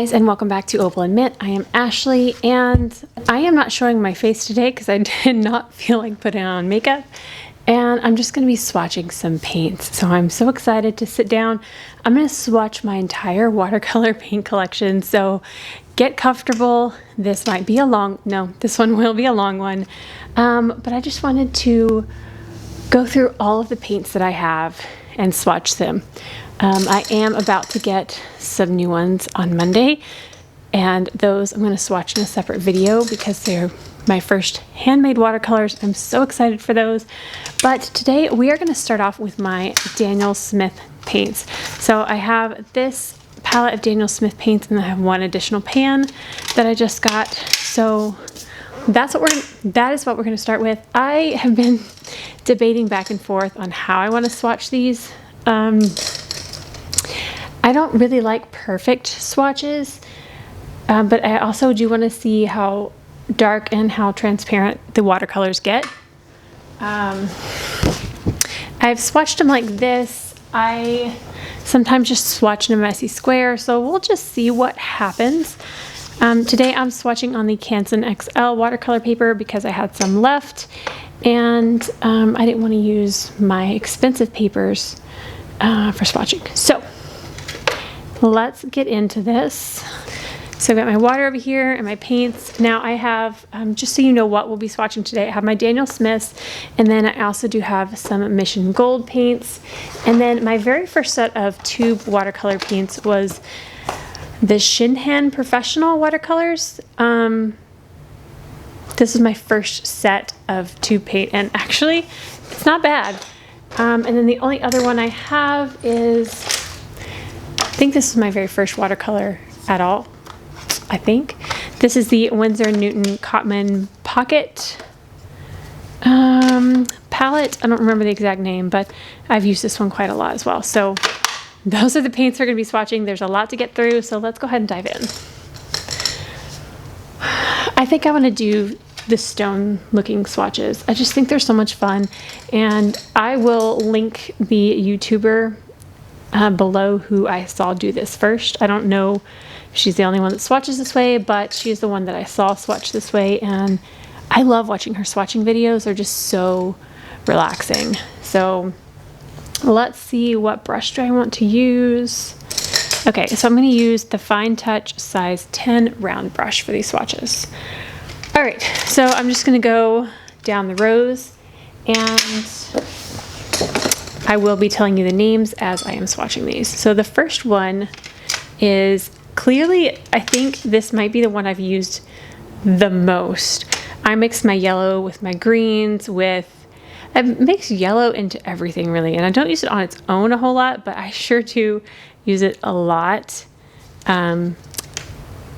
guys, and welcome back to Opal&Mint. I am Ashley, and I am not showing my face today because I did not feel like putting on makeup, and I'm just going to be swatching some paints. So I'm so excited to sit down. I'm going to swatch my entire watercolor paint collection, so get comfortable. This might be a long, no, this one will be a long one, but I just wanted to go through all of the paints that I have and swatch them. I am about to get some new ones on Monday, and those I'm going to swatch in a separate video because they're my first handmade watercolors. I'm so excited for those. But today we are going to start off with my Daniel Smith paints. So I have this palette of Daniel Smith paints, and I have one additional pan that I just got. So that is what we're going to start with. I have been debating back and forth on how I want to swatch these. I don't really like perfect swatches, but I also do want to see how dark and how transparent the watercolors get. I've swatched them like this. I sometimes just swatch in a messy square, so we'll just see what happens. Today I'm swatching on the Canson XL watercolor paper because I had some left, and I didn't want to use my expensive papers for swatching. So let's get into this. So I've got my water over here and my paints. Now I have, just so you know what we'll be swatching today, I have my Daniel Smiths, and then I also do have some Mission Gold paints. And then my very first set of tube watercolor paints was the Shinhan Professional watercolors. This is my first set of tube paint, and actually it's not bad. And then the only other one I have is, I think this is my very first watercolor at all. I think this is the Winsor Newton Cotman Pocket palette. I don't remember the exact name, but I've used this one quite a lot as well. So those are the paints we're going to be swatching. There's a lot to get through, so let's go ahead and dive in. I think I want to do the stone looking swatches. I just think they're so much fun, and I will link the YouTuber below who I saw do this first. I don't know if she's the only one that swatches this way, but she's the one that I saw swatch this way, and I love watching her swatching videos. They're just so relaxing. So let's see, what brush do I want to use? Okay, so I'm going to use the Fine Touch size 10 round brush for these swatches. All right, so I'm just going to go down the rows, and I will be telling you the names as I am swatching these. So the first one is clearly, I think this might be the one I've used the most. I mix my yellow with my greens I mix yellow into everything really, and I don't use it on its own a whole lot, but I sure do use it a lot.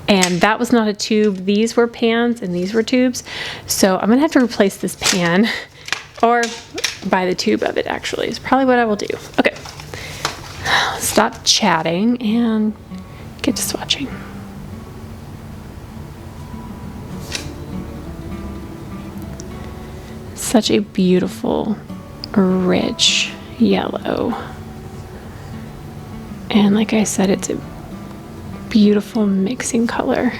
And that was not a tube. These were pans and these were tubes. So I'm gonna have to replace this pan or buy the tube of it, actually. It's probably what I will do. Okay, stop chatting and get to swatching. Such a beautiful, rich yellow. And like I said, it's a beautiful mixing color.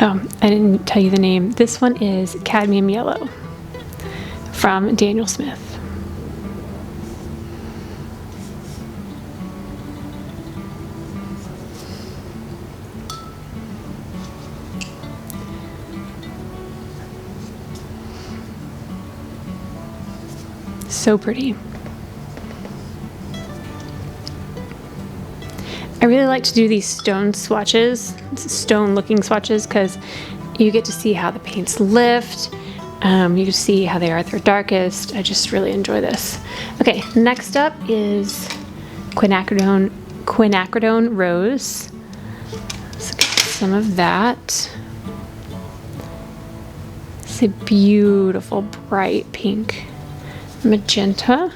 Oh, I didn't tell you the name. This one is Cadmium Yellow from Daniel Smith. So pretty. I really like to do these stone swatches, stone looking swatches, because you get to see how the paints lift. You get to see how they are at their darkest. I just really enjoy this. Okay, next up is quinacridone Rose. Let's get some of that. It's a beautiful bright pink. Magenta.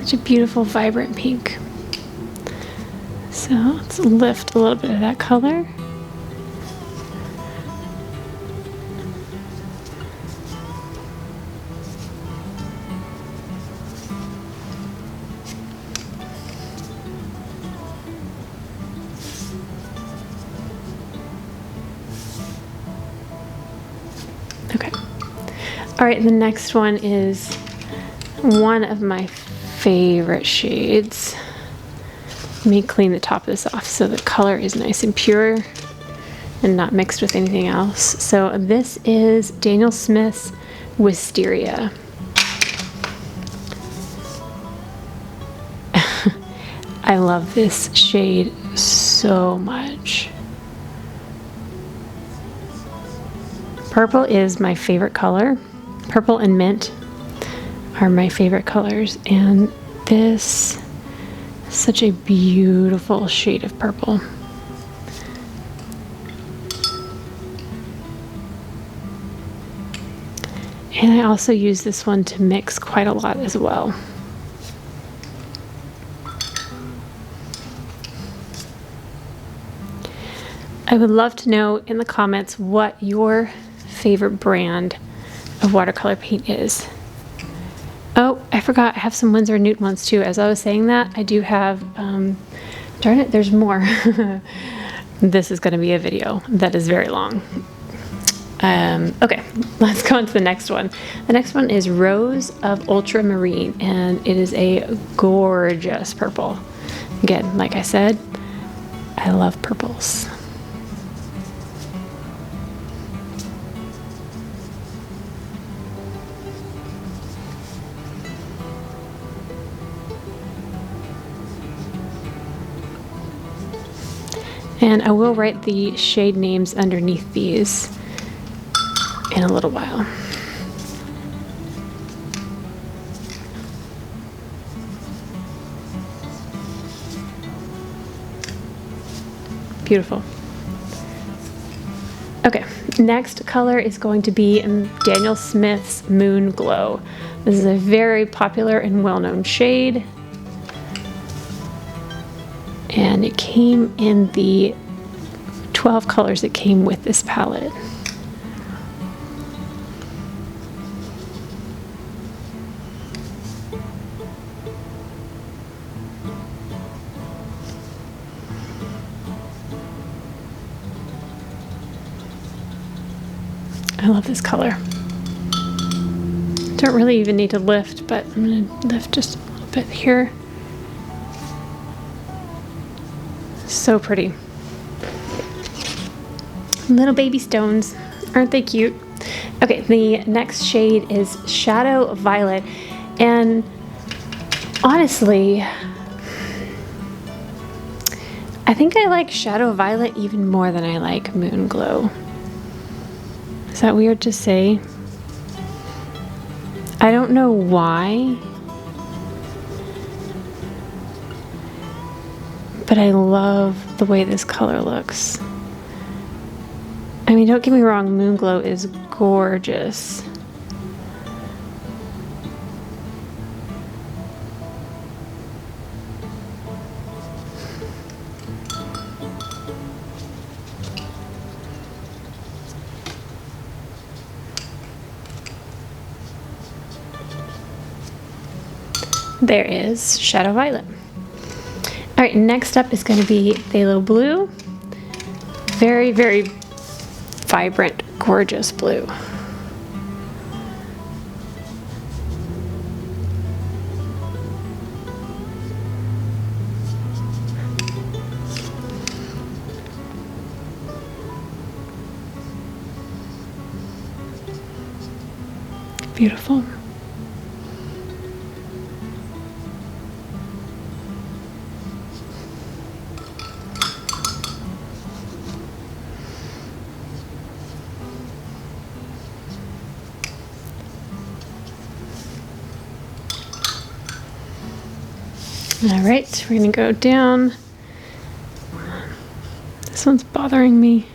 Such a beautiful, vibrant pink. So let's lift a little bit of that color. Okay. All right, the next one is one of my favorite shades. Let me clean the top of this off so the color is nice and pure and not mixed with anything else. So this is Daniel Smith's Wisteria. I love this shade so much. Purple is my favorite color. Purple and mint are my favorite colors, and this is such a beautiful shade of purple. And I also use this one to mix quite a lot as well. I would love to know in the comments what your favorite brand of watercolor paint is. Oh, I forgot, I have some Winsor Newton ones too. As I was saying that, I do have, darn it, there's more. This is gonna be a video that is very long. Okay, let's go on to the next one. The next one is Rose of Ultramarine, and it is a gorgeous purple. Again, like I said, I love purples. And I will write the shade names underneath these in a little while. Beautiful. Okay, next color is going to be Daniel Smith's Moon Glow. This is a very popular and well-known shade. And it came in the 12 colors that came with this palette. I love this color. Don't really even need to lift, but I'm gonna lift just a little bit here. So pretty. Little baby stones. Aren't they cute? Okay, the next shade is Shadow Violet. And honestly, I think I like Shadow Violet even more than I like Moon Glow. Is that weird to say? I don't know why, but I love the way this color looks. I mean, don't get me wrong, Moon Glow is gorgeous. There is Shadow Violet. All right, next up is going to be Phthalo Blue. Very, very vibrant, gorgeous blue. Beautiful. All right, we're gonna go down. This one's bothering me.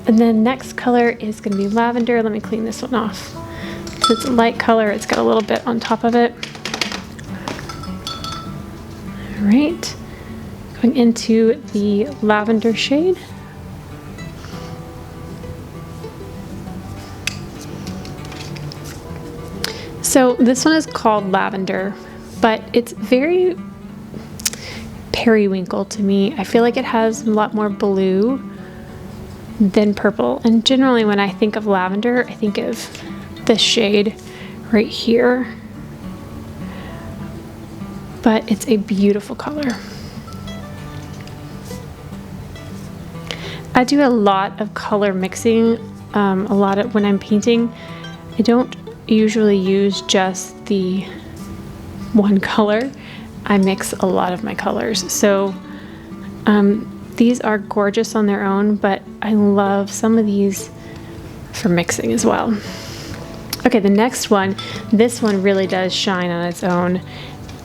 And then next color is going to be lavender. Let me clean this one off. So it's a light color. It's got a little bit on top of it. All right. Going into the lavender shade. So this one is called lavender, but it's very periwinkle to me. I feel like it has a lot more blue than purple. And generally when I think of lavender, I think of this shade right here. But it's a beautiful color. I do a lot of color mixing, when I'm painting. I don't usually use just the one color. I mix a lot of my colors. So these are gorgeous on their own, but I love some of these for mixing as well. Okay, the next one, this one really does shine on its own.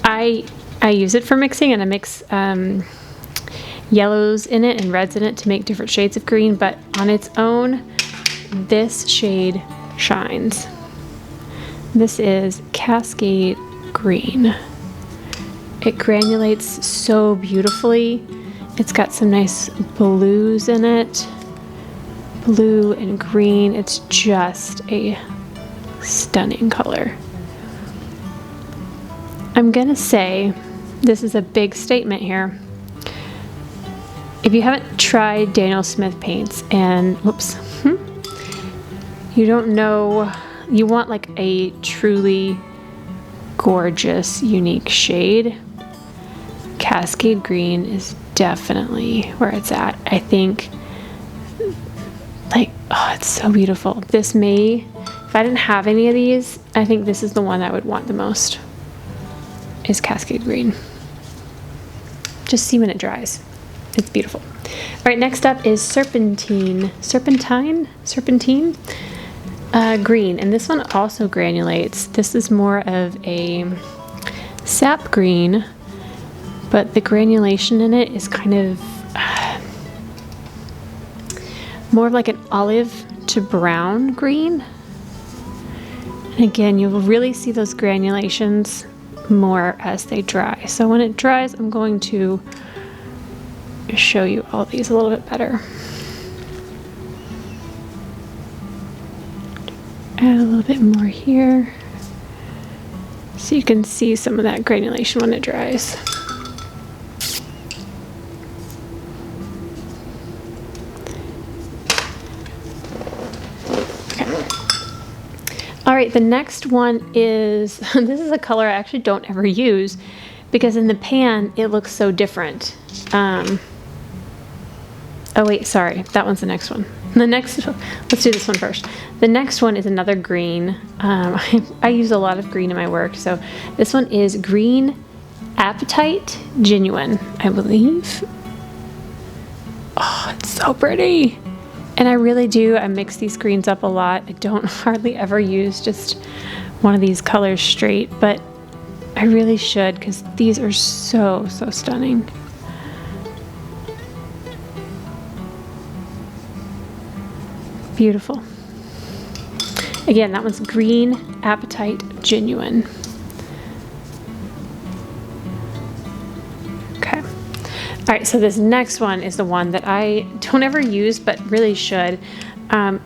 I use it for mixing, and I mix yellows in it and reds in it to make different shades of green, but on its own, this shade shines. This is Cascade Green. It granulates so beautifully. It's got some nice blues in it, blue and green. It's just a stunning color. I'm gonna say this is a big statement here. If you haven't tried Daniel Smith paints and, you don't know, you want like a truly gorgeous, unique shade, Cascade Green is definitely where it's at. I think, it's so beautiful. This may, if I didn't have any of these, I think this is the one I would want the most, is Cascade Green. Just see when it dries. It's beautiful. All right, next up is Serpentine Green, and this one also granulates. This is more of a sap green, but the granulation in it is kind of more like an olive to brown green. And again, you will really see those granulations more as they dry. So when it dries, I'm going to show you all these a little bit better. Add a little bit more here so you can see some of that granulation when it dries. Okay. All right, the next one is, this is a color I actually don't ever use because in the pan it looks so different. Oh wait, sorry, that one's the next one. Let's do this one first. The next one is another green. I use a lot of green in my work, so this one is Green Appetite Genuine, I believe. Oh, it's so pretty. And I really do, I mix these greens up a lot. I don't hardly ever use just one of these colors straight, but I really should because these are so, so stunning. Beautiful. Again, that one's Green Appetite Genuine. Okay. All right, so this next one is the one that I don't ever use, but really should.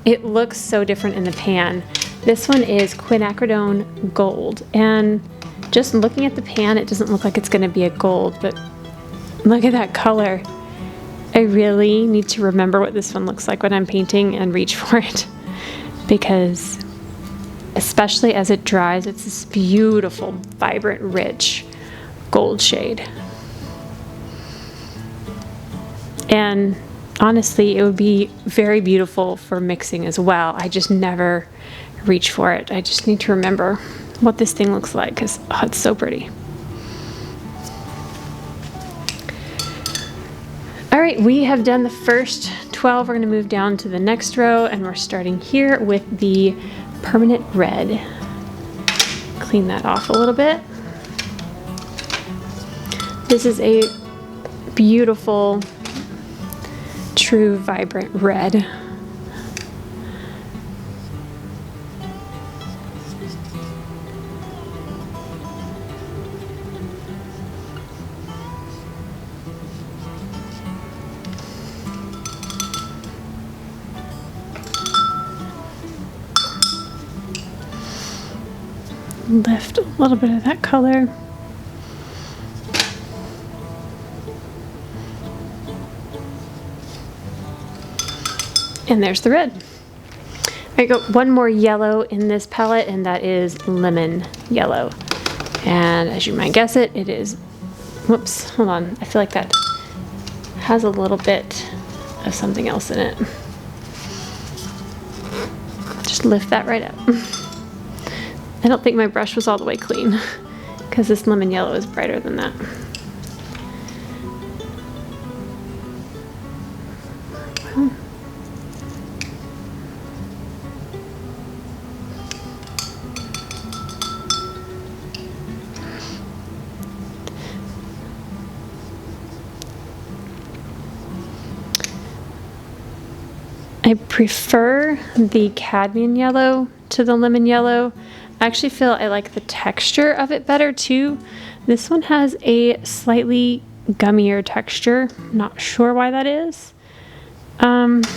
It looks so different in the pan. This one is Quinacridone Gold. And just looking at the pan, it doesn't look like it's gonna be a gold, but look at that color. I really need to remember what this one looks like when I'm painting and reach for it, because especially as it dries, it's this beautiful, vibrant, rich gold shade. And honestly, it would be very beautiful for mixing as well. I just never reach for it. I just need to remember what this thing looks like because it's so pretty. All right, we have done the first 12. We're going to move down to the next row, and we're starting here with the Permanent Red. Clean that off a little bit. This is a beautiful, true, vibrant red. lift a little bit of that color. And there's the red. I got one more yellow in this palette, and that is lemon yellow. And as you might guess it is, whoops, hold on. I feel like that has a little bit of something else in it. Just lift that right up. I don't think my brush was all the way clean because this lemon yellow is brighter than that. I prefer the cadmium yellow to the lemon yellow. I actually feel I like the texture of it better too. This one has a slightly gummier texture. Not sure why that is. But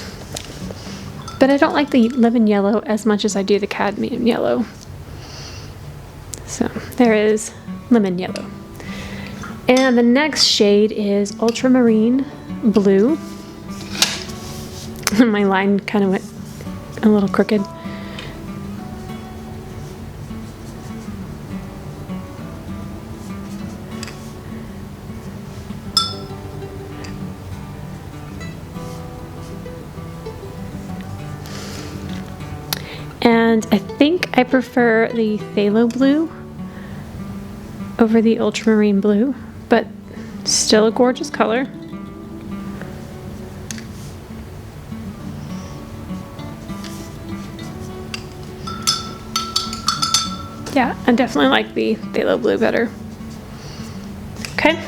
I don't like the lemon yellow as much as I do the cadmium yellow. So there is lemon yellow. And the next shade is ultramarine blue. My line kind of went a little crooked. And I think I prefer the phthalo blue over the ultramarine blue, but still a gorgeous color. Yeah, I definitely like the phthalo blue better. Okay,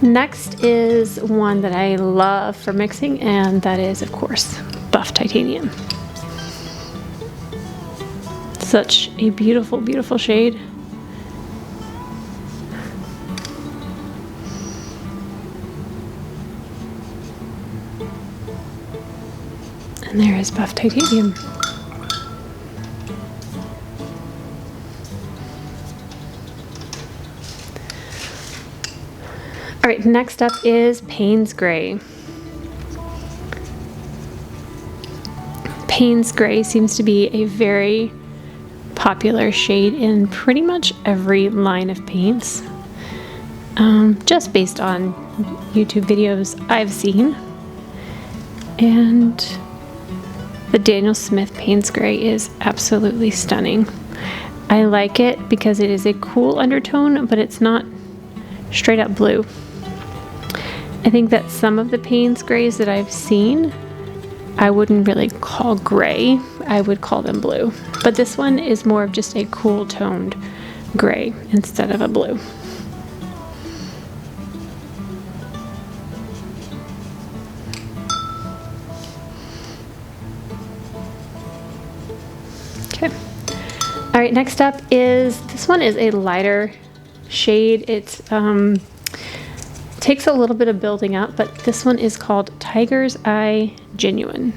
next is one that I love for mixing, and that is, of course, buff titanium. Such a beautiful, beautiful shade. And there is buff titanium. All right, next up is Payne's Gray. Payne's Gray seems to be a very popular shade in pretty much every line of paints, just based on YouTube videos I've seen. And the Daniel Smith Payne's Gray is absolutely stunning. I like it because it is a cool undertone, but it's not straight up blue. I think that some of the Payne's Grays that I've seen, I wouldn't really call gray, I would call them blue. But this one is more of just a cool toned gray instead of a blue. Okay. All right, next up is, this one is a lighter shade. It's takes a little bit of building up, but this one is called Tiger's Eye Genuine.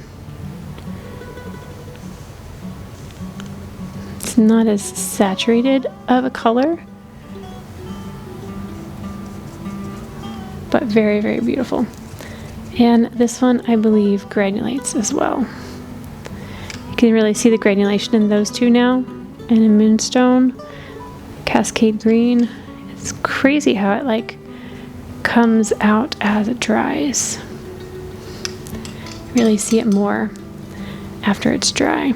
It's not as saturated of a color, but very, very beautiful. And this one, I believe, granulates as well. You can really see the granulation in those two now, and in Moonstone, Cascade Green. It's crazy how it like comes out as it dries. Really see it more after it's dry.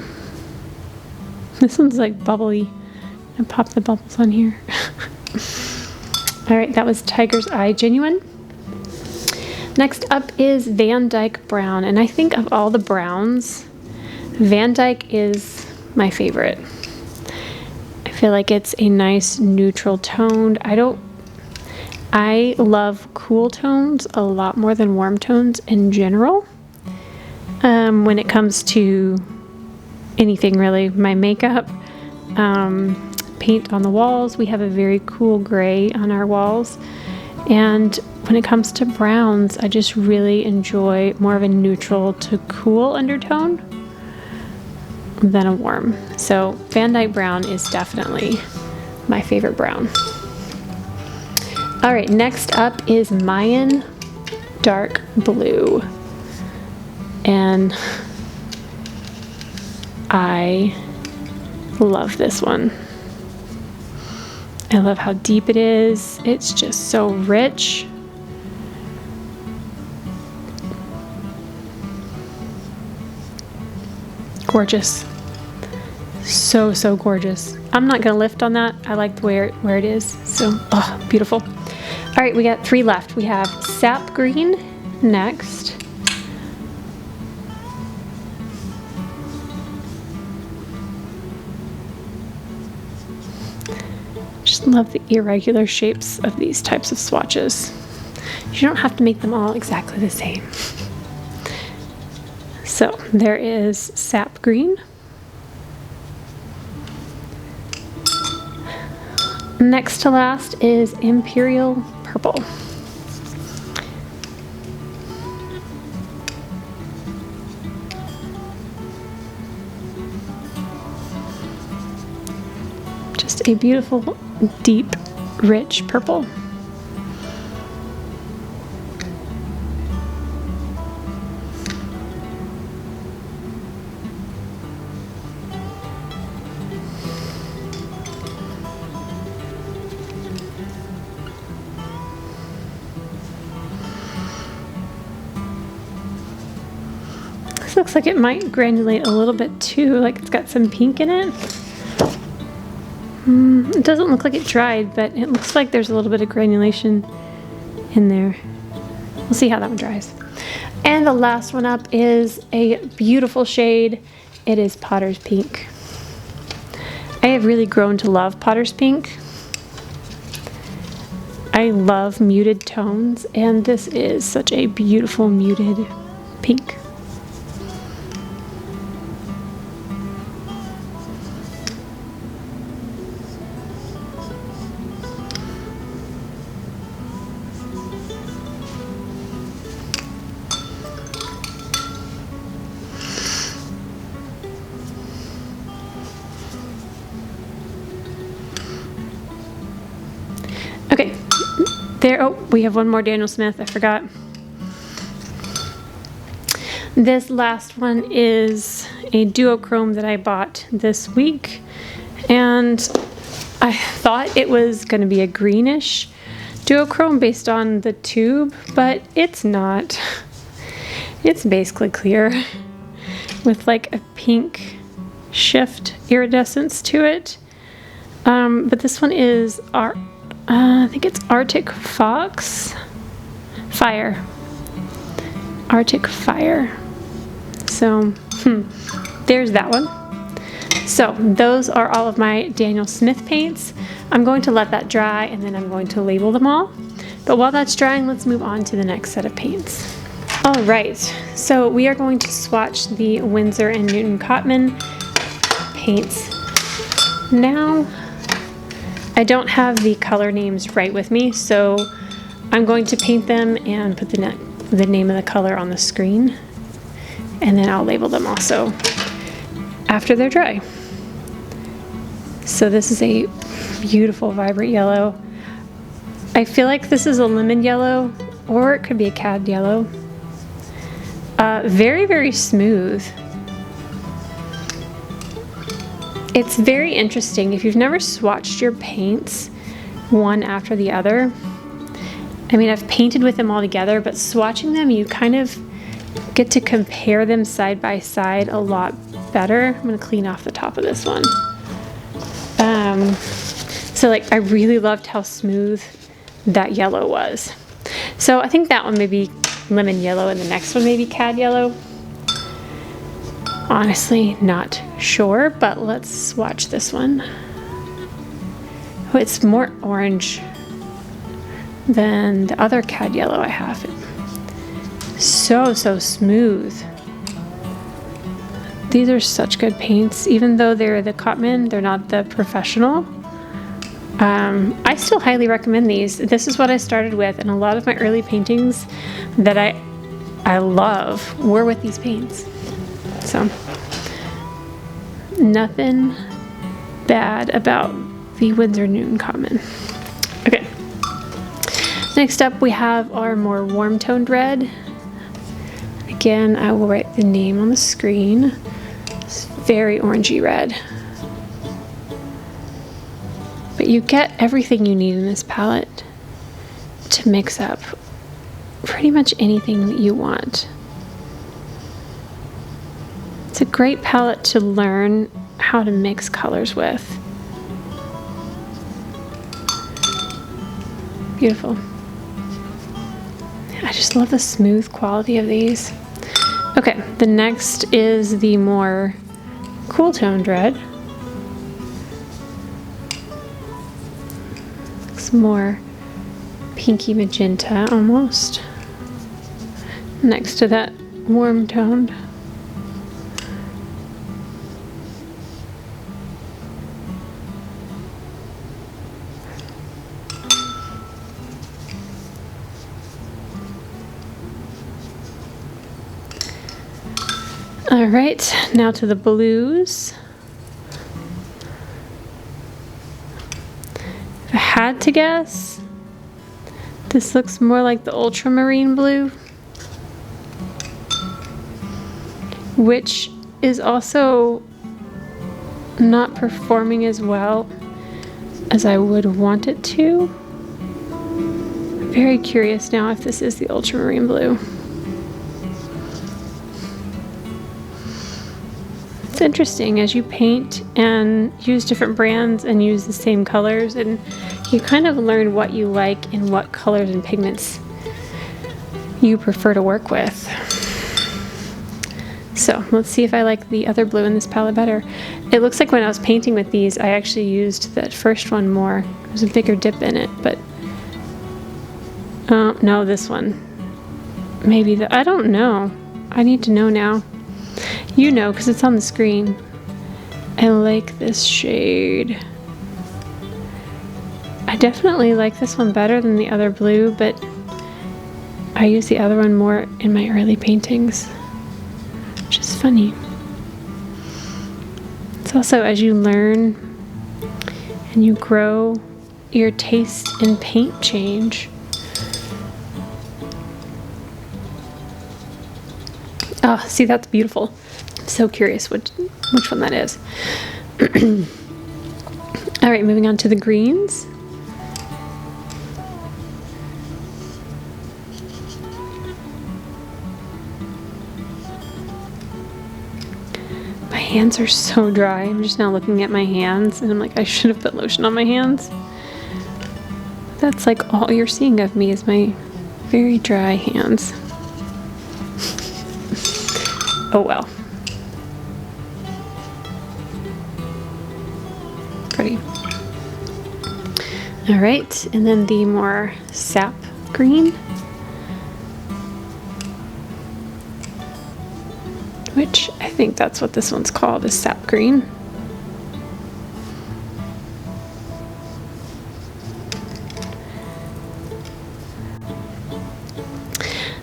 This one's like bubbly. I pop the bubbles on here. All right, that was Tiger's Eye Genuine. Next up is Van Dyke Brown, and I think of all the browns, Van Dyke is my favorite. I feel like it's a nice neutral toned. I love cool tones a lot more than warm tones in general. When it comes to anything really, my makeup, paint on the walls, we have a very cool gray on our walls. And when it comes to browns, I just really enjoy more of a neutral to cool undertone. than a warm. So Van Dyke Brown is definitely my favorite brown. All right, next up is Mayan Dark Blue. And I love this one. I love how deep it is. It's just so rich. Gorgeous. So, so gorgeous. I'm not gonna lift on that. I like the way where it is. So, oh, beautiful. All right, we got 3 left. We have Sap Green next. Just love the irregular shapes of these types of swatches. You don't have to make them all exactly the same. So there is Sap Green. Next to last is Imperial Purple. Just a beautiful, deep, rich purple. This looks like it might granulate a little bit too, like it's got some pink in it. It doesn't look like it dried, but it looks like there's a little bit of granulation in there. We'll see how that one dries. And the last one up is a beautiful shade. It is Potter's Pink. I have really grown to love Potter's Pink. I love muted tones, and this is such a beautiful muted pink. Okay, there, oh, we have one more Daniel Smith, I forgot. This last one is a duochrome that I bought this week, and I thought it was going to be a greenish duochrome based on the tube, but it's not. It's basically clear with like a pink shift iridescence to it. But this one is I think it's Arctic Fox Fire. Arctic Fire. So, there's that one. So, those are all of my Daniel Smith paints. I'm going to let that dry and then I'm going to label them all. But while that's drying, let's move on to the next set of paints. All right, so we are going to swatch the Winsor and Newton Cotman paints. Now, I don't have the color names right with me, so I'm going to paint them and put the name of the color on the screen, and then I'll label them also after they're dry. So this is a beautiful vibrant yellow. I feel like this is a lemon yellow, or it could be a cad yellow. Very, very smooth. It's very interesting. If you've never swatched your paints one after the other, I mean, I've painted with them all together, but swatching them, you kind of get to compare them side by side a lot better. I'm gonna clean off the top of this one. So like, I really loved how smooth that yellow was. So I think that one may be lemon yellow and the next one may be cad yellow. Honestly, not sure, but let's swatch this one. Oh, it's more orange than the other cad yellow I have. So smooth. These are such good paints. Even though they're the cotman, they're not the professional. I still highly recommend these. This is what I started with, and a lot of my early paintings that I love were with these paints. So nothing bad about the Winsor Newton cotman. Okay. Next up we have our more warm toned red. Again, I will write the name on the screen. It's very orangey red. But you get everything you need in this palette to mix up pretty much anything that you want. It's a great palette to learn how to mix colors with. Beautiful. I just love the smooth quality of these. Okay, the next is the more cool toned red. It's more pinky magenta almost. Next to that warm toned. All right, now to the blues. If I had to guess, this looks more like the ultramarine blue, which is also not performing as well as I would want it to. I'm very curious now if this is the ultramarine blue. It's interesting as you paint and use different brands and use the same colors, and you kind of learn what you like and what colors and pigments you prefer to work with. So let's see if I like the other blue in this palette better. It looks like when I was painting with these, I actually used that first one more. There's a bigger dip in it, but oh no, this one. Maybe I don't know. I need to know now. You know, because it's on the screen. I like this shade. I definitely like this one better than the other blue, but I use the other one more in my early paintings, which is funny. It's also as you learn and you grow, your taste in paint change. Oh, see, that's beautiful. I'm so curious which one that is. All right, moving on to the greens. My hands are so dry. I'm just now looking at my hands and I'm like, I should have put lotion on my hands. That's like all you're seeing of me is my very dry hands. Oh well. Pretty. All right, and then the more sap green, which I think that's what this one's called, is sap green.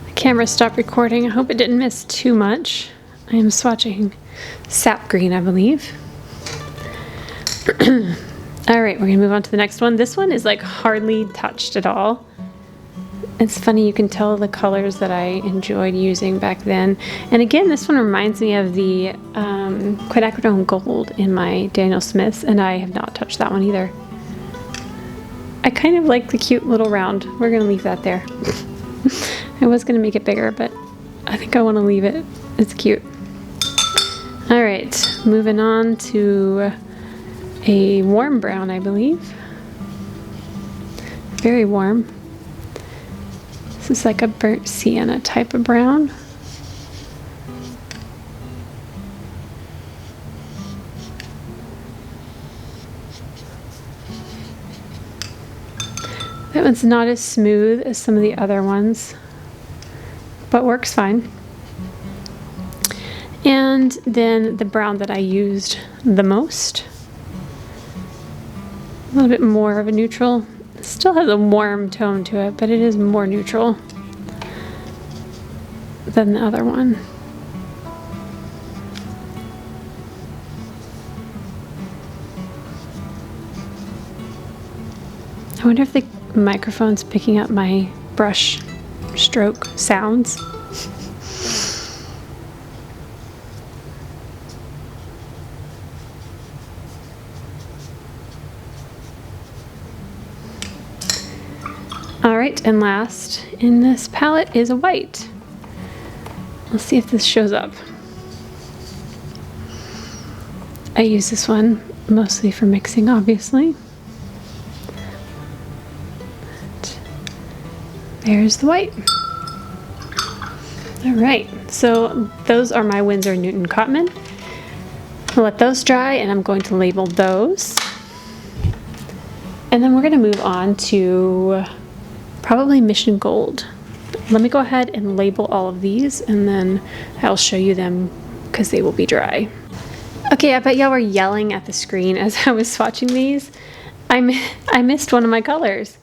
The camera stopped recording. I hope it didn't miss too much. I am swatching sap green, I believe. All right, we're gonna move on to the next one. This one is like hardly touched at all. It's funny, you can tell the colors that I enjoyed using back then. And again, this one reminds me of the quinacridone gold in my Daniel Smiths, and I have not touched that one either. I kind of like the cute little round. We're gonna leave that there. I was gonna make it bigger, but I think I wanna leave it. It's cute. All right, moving on to a warm brown, I believe. Very warm. This is like a burnt sienna type of brown. That one's not as smooth as some of the other ones, but works fine. And then the brown that I used the most, a little bit more of a neutral. It still has a warm tone to it, but it is more neutral than the other one. I wonder if the microphone's picking up my brush stroke sounds. All right, and last in this palette is a white. Let's see if this shows up. I use this one mostly for mixing, obviously. There's the white. All right, so those are my Winsor Newton cotman. I'll let those dry, and I'm going to label those. And then we're going to move on to probably Mission Gold. Let me go ahead and label all of these, and then I'll show you them because they will be dry. Okay, I bet y'all were yelling at the screen as I was swatching these. I missed one of my colors.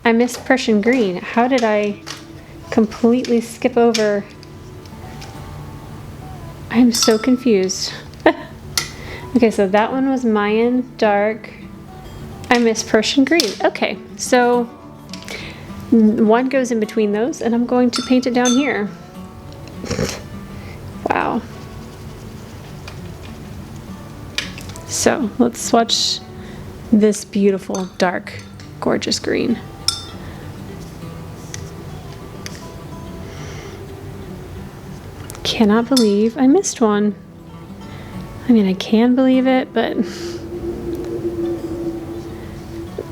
I missed Prussian green. How did I completely skip over? I'm so confused. Okay, so that one was Mayan dark. I missed Prussian green. Okay, so one goes in between those, and I'm going to paint it down here. Wow. So let's swatch this beautiful, dark, gorgeous green. Cannot believe I missed one. I mean, I can believe it, but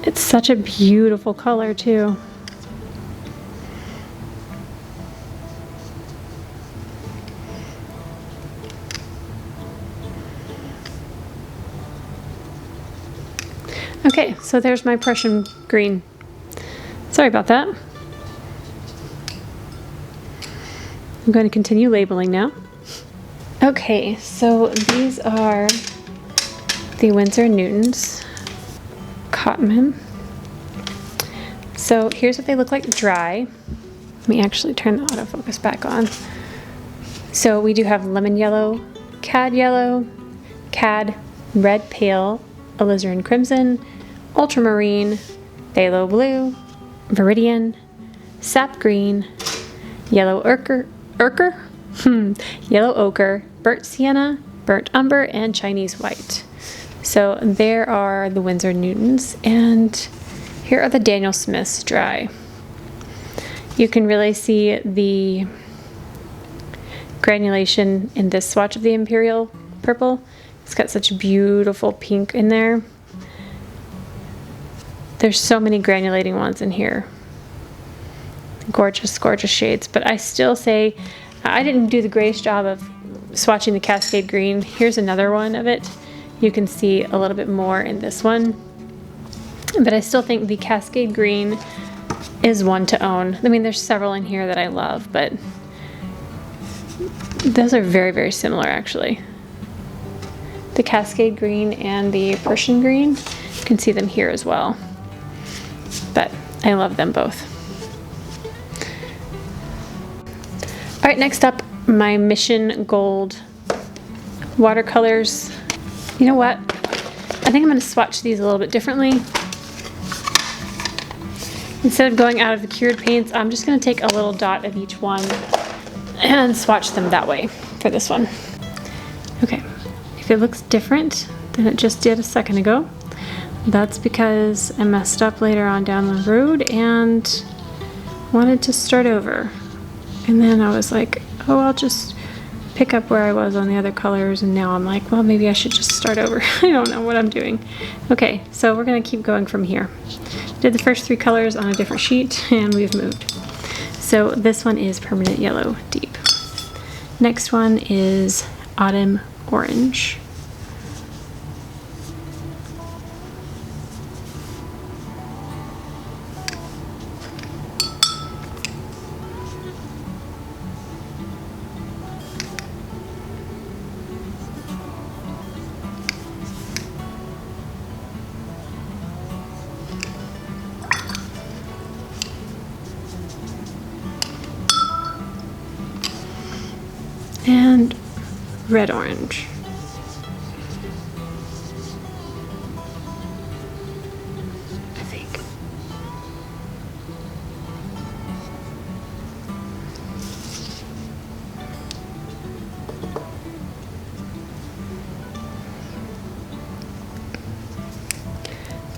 it's such a beautiful color too. Okay, so there's my Prussian green. Sorry about that. I'm going to continue labeling now. Okay, so these are the Winsor Newtons cotman. So here's what they look like dry. Let me actually turn the autofocus back on. So we do have lemon yellow, cad, red pale, alizarin crimson, ultramarine, phthalo blue, viridian, sap green, yellow ochre, yellow ochre, burnt sienna, burnt umber, and Chinese white. So there are the Winsor Newtons, and here are the Daniel Smiths dry. You can really see the granulation in this swatch of the Imperial Purple. It's got such beautiful pink in there. There's so many granulating ones in here. Gorgeous, gorgeous shades, but I still say I didn't do the greatest job of swatching the Cascade Green. Here's another one of it. You can see a little bit more in this one, but I still think the Cascade Green is one to own. I mean, there's several in here that I love, but those are very, very similar actually. The Cascade Green and the Prussian Green, you can see them here as well, but I love them both. All right, next up, my Mission Gold watercolors. You know what? I think I'm going to swatch these a little bit differently. Instead of going out of the cured paints, I'm just going to take a little dot of each one and swatch them that way for this one. Okay, if it looks different than it just did a second ago, that's because I messed up later on down the road and wanted to start over. And then I was like, oh, I'll just pick up where I was on the other colors, and now I'm like, well, maybe I should just start over. I don't know what I'm doing. Okay, so we're gonna keep going from here. Did the first three colors on a different sheet, and we've moved. So this one is Permanent Yellow Deep. Next one is Autumn Orange. And red orange. I think.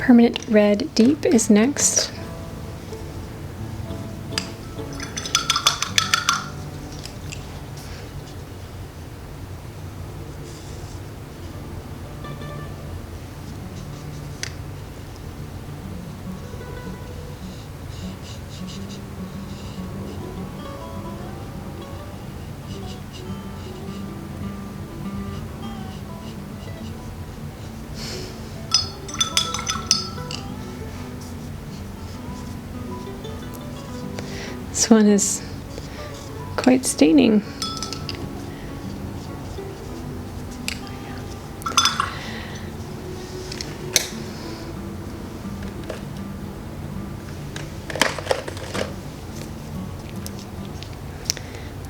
Permanent Red Deep is next. This one is quite staining.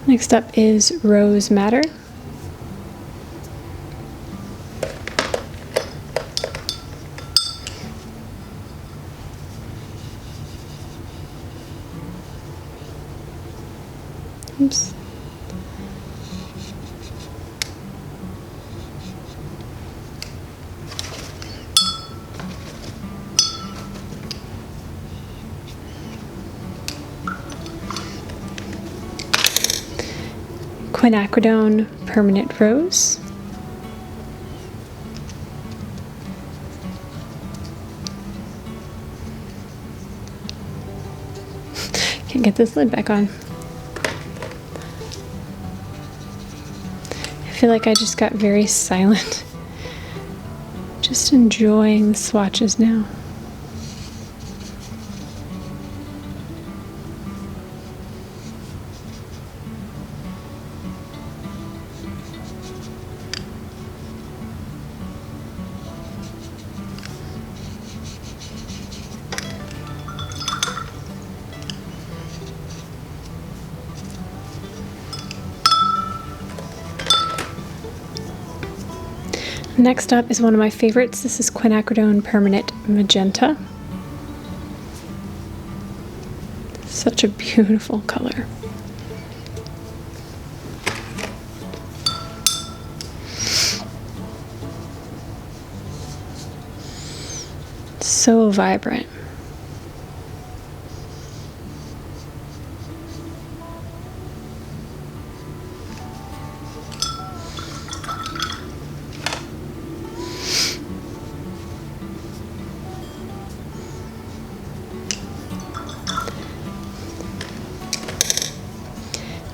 Next up is Rose Madder. Oops. Quinacridone Permanent Rose. Can't get this lid back on. I feel like I just got very silent. Just enjoying the swatches now. Next up is one of my favorites. This is Quinacridone Permanent Magenta. Such a beautiful color. So vibrant.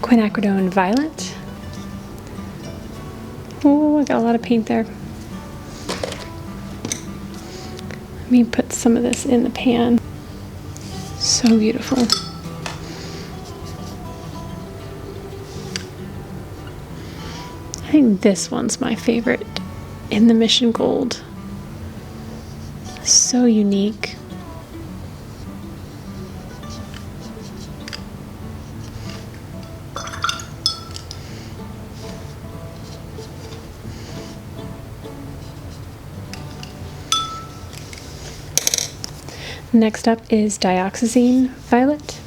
Quinacridone Violet. Oh, I got a lot of paint there. Let me put some of this in the pan. So beautiful. I think this one's my favorite in the Mission Gold. So unique. Next up is Dioxazine Violet.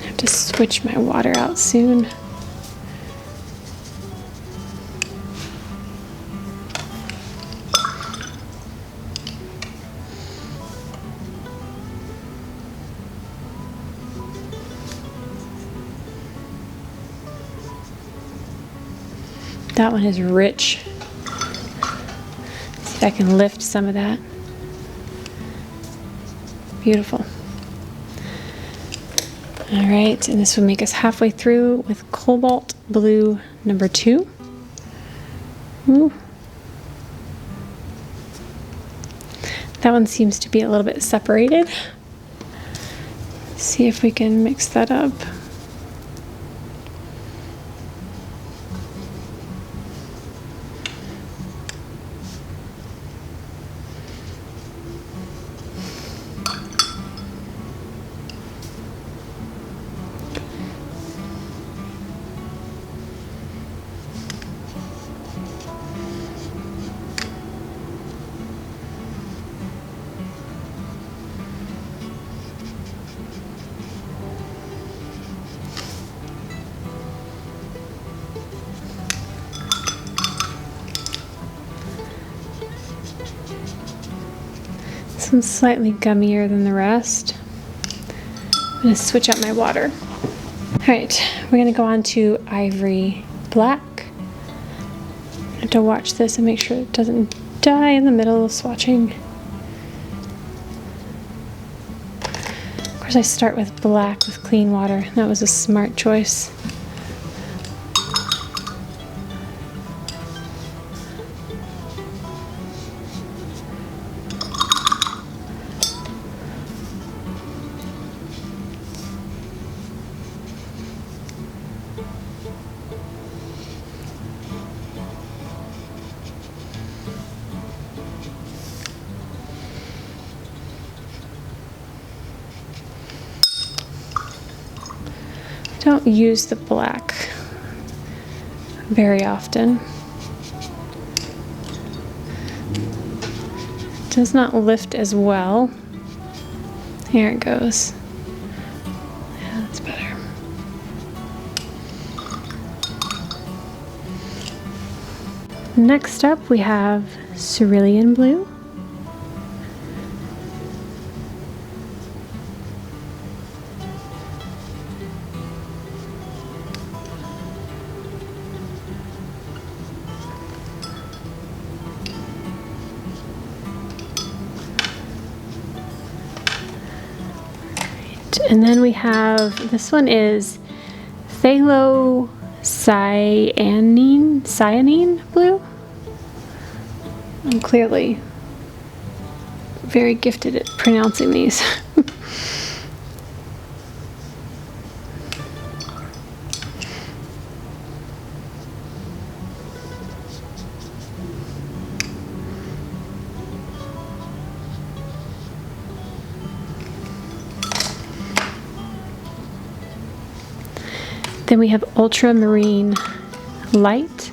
I have to switch my water out soon. That one is rich. See if I can lift some of that. Beautiful. All right, and this will make us halfway through with Cobalt Blue number 2. Ooh. That one seems to be a little bit separated. See if we can mix that up. This one's slightly gummier than the rest. I'm going to switch out my water. Alright, we're going to go on to Ivory Black. I have to watch this and make sure it doesn't die in the middle of swatching. Of course I start with black with clean water. That was a smart choice. Don't use the black very often. It does not lift as well. Here it goes. Yeah, that's better. Next up we have Cerulean Blue. And then we have, this one is Phthalo Cyanine Blue. I'm clearly very gifted at pronouncing these. Then we have Ultramarine Light.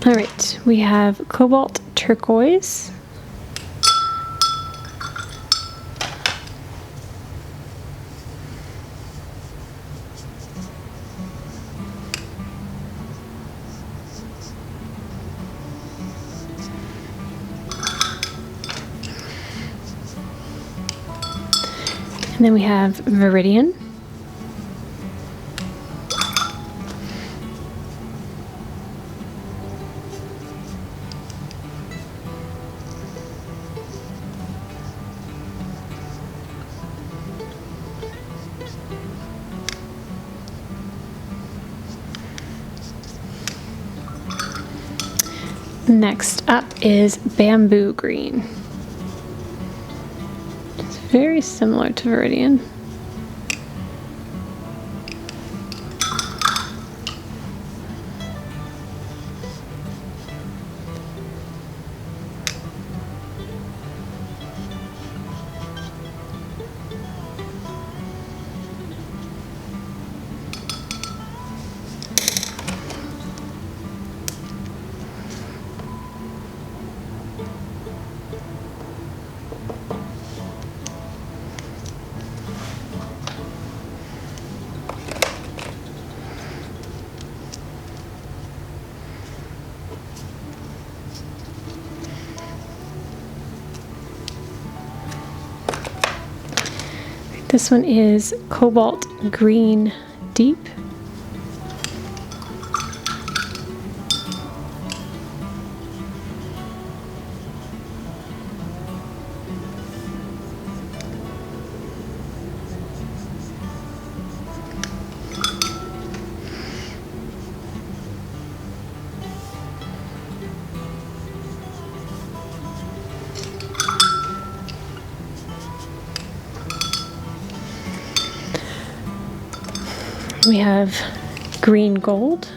All right, we have Cobalt Turquoise. And then we have Viridian. Next up is Bamboo Green. It's very similar to Viridian. This one is Cobalt Green Deep. We have Green Gold.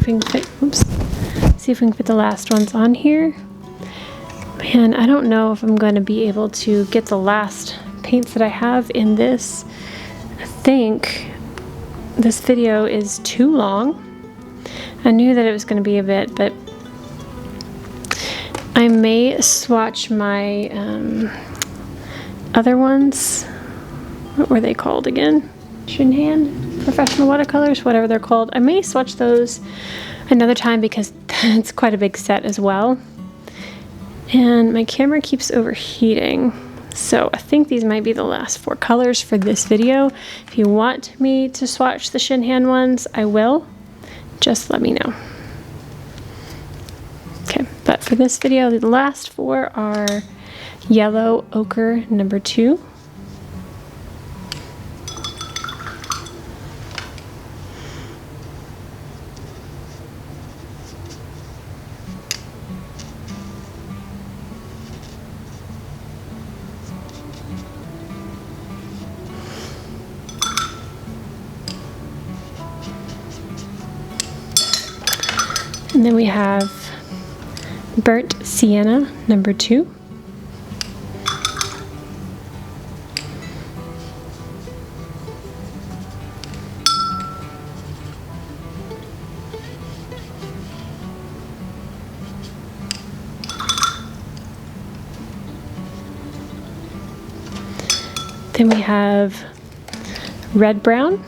we can fit, oops, see if we can fit the last ones on here. Man, I don't know if I'm going to be able to get the last paints that I have in this. I think this video is too long. I knew that it was going to be a bit, but I may swatch my other ones. What were they called again? Shinhan Professional Watercolors, whatever they're called. I may swatch those another time because it's quite a big set as well. And my camera keeps overheating. So I think these might be the last 4 colors for this video. If you want me to swatch the Shinhan ones, I will. Just let me know. Okay, but for this video, the last 4 are Yellow Ochre number 2. And then we have Burnt Sienna number 2. Then we have Red Brown.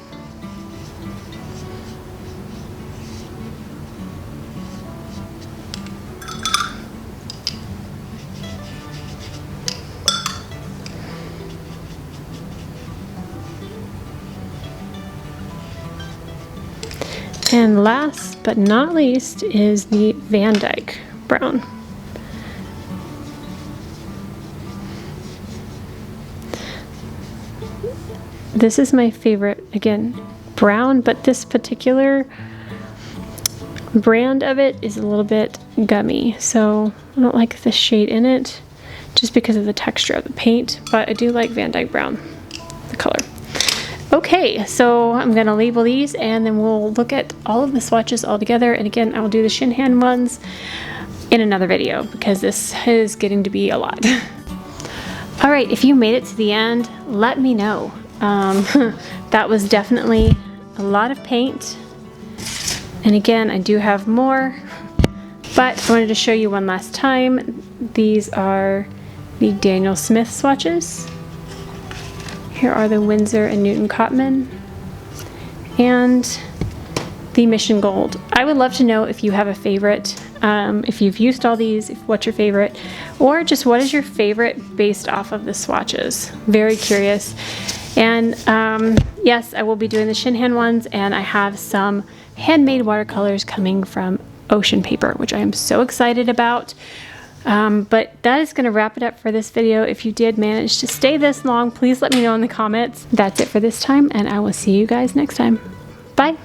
And last but not least is the Van Dyke Brown. This is my favorite, again, brown, but this particular brand of it is a little bit gummy, so I don't like the shade in it just because of the texture of the paint, but I do like Van Dyke Brown, the color. Okay, so I'm gonna label these and then we'll look at all of the swatches all together. And again, I will do the Shinhan ones in another video because this is getting to be a lot. All right, if you made it to the end, let me know. That was definitely a lot of paint. And again, I do have more, but I wanted to show you one last time. These are the Daniel Smith swatches. Here are the Winsor and Newton cotman and the Mission Gold. I would love to know if you have a favorite, if you've used all these, what's your favorite, or just what is your favorite based off of the swatches. Very curious. And yes, I will be doing the Shinhan ones, and I have some handmade watercolors coming from Ocean Paper, which I am so excited about. But that is going to wrap it up for this video. If you did manage to stay this long, please let me know in the comments. That's it for this time, and I will see you guys next time. Bye!